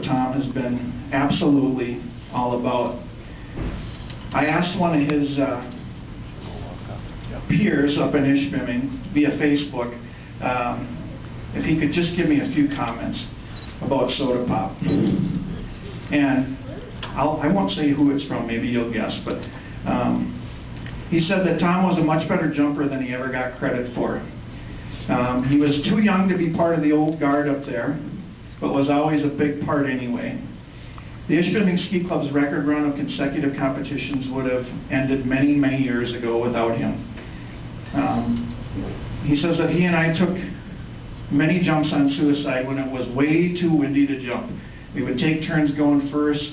Tom has been absolutely all about. I asked one of his peers up in Ishpeming via Facebook if he could just give me a few comments about soda pop. And I won't say who it's from, maybe you'll guess, but he said that Tom was a much better jumper than he ever got credit for. He was too young to be part of the old guard up there, but was always a big part anyway. The Ishpeming Ski Club's record run of consecutive competitions would have ended many, many years ago without him. He says that he and I took many jumps on Suicide when it was way too windy to jump. We would take turns going first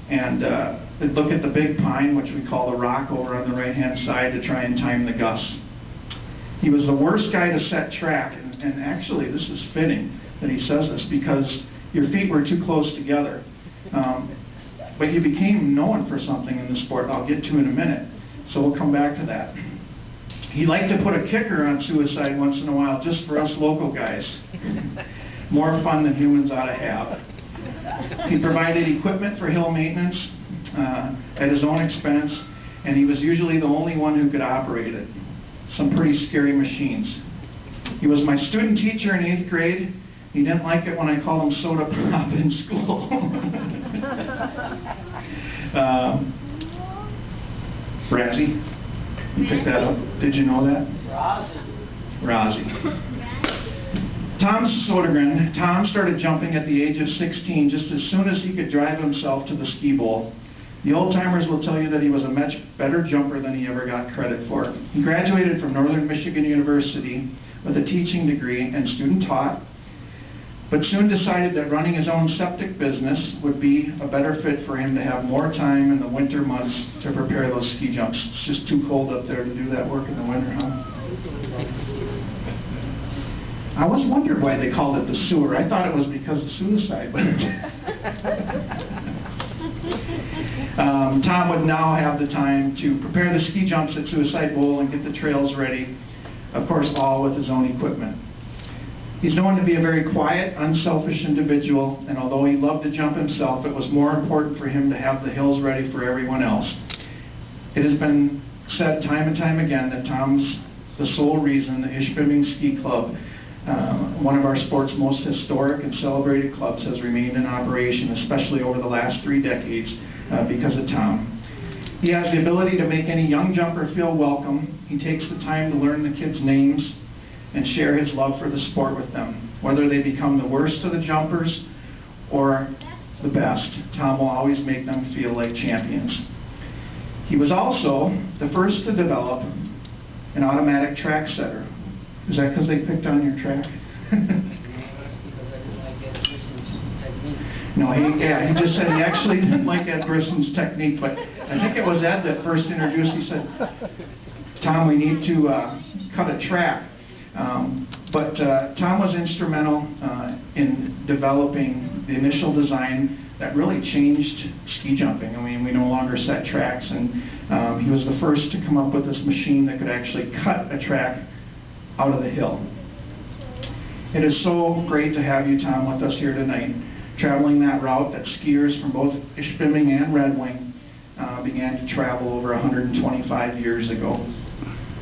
and look at the big pine, which we call the rock, over on the right-hand side to try and time the gusts. He was the worst guy to set track, and actually this is fitting that he says this because your feet were too close together. But you became known for something in the sport I'll get to in a minute, so we'll come back to that. He liked to put a kicker on Suicide once in a while just for us local guys. More fun than humans ought to have. He provided equipment for hill maintenance at his own expense, and he was usually the only one who could operate it. Some pretty scary machines. He was my student teacher in 8th grade. He didn't like it when I called him soda pop in school. Razzie, you picked that up. Did you know that? Razzie. Tom Sodergren. Tom started jumping at the age of 16 just as soon as he could drive himself to the ski bowl. The old-timers will tell you that he was a much better jumper than he ever got credit for. He graduated from Northern Michigan University with a teaching degree and student taught, but soon decided that running his own septic business would be a better fit for him to have more time in the winter months to prepare those ski jumps. It's just too cold up there to do that work in the winter, huh? I always wondered why they called it the sewer. I thought it was because of suicide. Tom would now have the time to prepare the ski jumps at Suicide Bowl and get the trails ready, of course, all with his own equipment. He's known to be a very quiet, unselfish individual, and although he loved to jump himself, it was more important for him to have the hills ready for everyone else. It has been said time and time again that Tom's the sole reason the Ishpeming Ski Club, one of our sport's most historic and celebrated clubs, has remained in operation, especially over the last 3 decades, because of Tom. He has the ability to make any young jumper feel welcome. He takes the time to learn the kids' names and share his love for the sport with them. Whether they become the worst of the jumpers or the best, Tom will always make them feel like champions. He was also the first to develop an automatic track setter. Is that because they picked on your track? No, he just said he actually didn't like Ed Brisson's technique, but I think it was Ed that first introduced. He said, Tom, we need to cut a track. But Tom was instrumental in developing the initial design that really changed ski jumping. I mean, we no longer set tracks, and he was the first to come up with this machine that could actually cut a track out of the hill. It is so great to have you, Tom, with us here tonight, traveling that route that skiers from both Ishpeming and Red Wing began to travel over 125 years ago.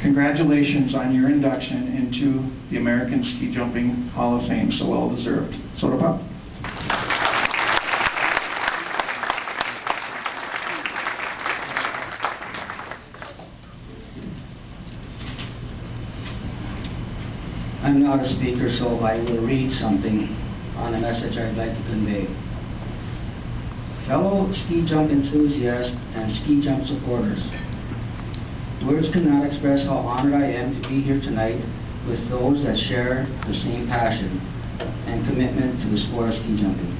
Congratulations on your induction into the American Ski Jumping Hall of Fame, so well deserved. Soda pop. I'm not a speaker, so I will read something on a message I'd like to convey. Fellow ski jump enthusiasts and ski jump supporters, words cannot express how honored I am to be here tonight with those that share the same passion and commitment to the sport of ski jumping.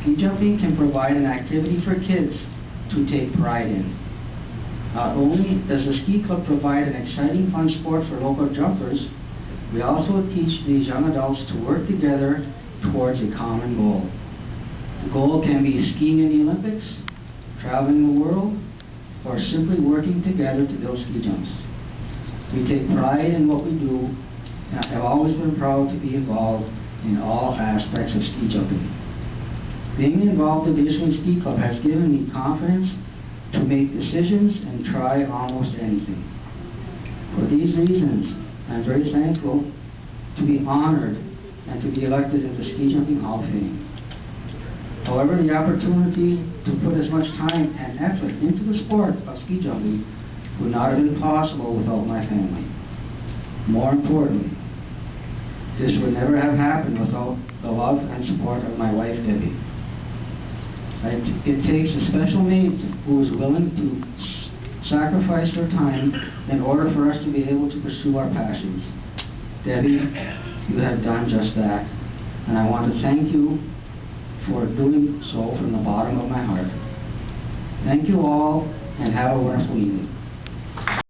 Ski jumping can provide an activity for kids to take pride in. Not only does the ski club provide an exciting, fun sport for local jumpers, we also teach these young adults to work together towards a common goal. The goal can be skiing in the Olympics, traveling the world, or simply working together to build ski jumps. We take pride in what we do, and I have always been proud to be involved in all aspects of ski jumping. Being involved in the Gateway Ski Club has given me confidence to make decisions and try almost anything. For these reasons, I'm very thankful to be honored and to be elected into Ski Jumping Hall of Fame. However, the opportunity to put as much time and effort into the sport of ski jumping would not have been possible without my family. More importantly, this would never have happened without the love and support of my wife, Debbie. It takes a special mate who is willing to sacrifice her time in order for us to be able to pursue our passions. Debbie, you have done just that, and I want to thank you for doing so from the bottom of my heart. Thank you all, and have a wonderful evening.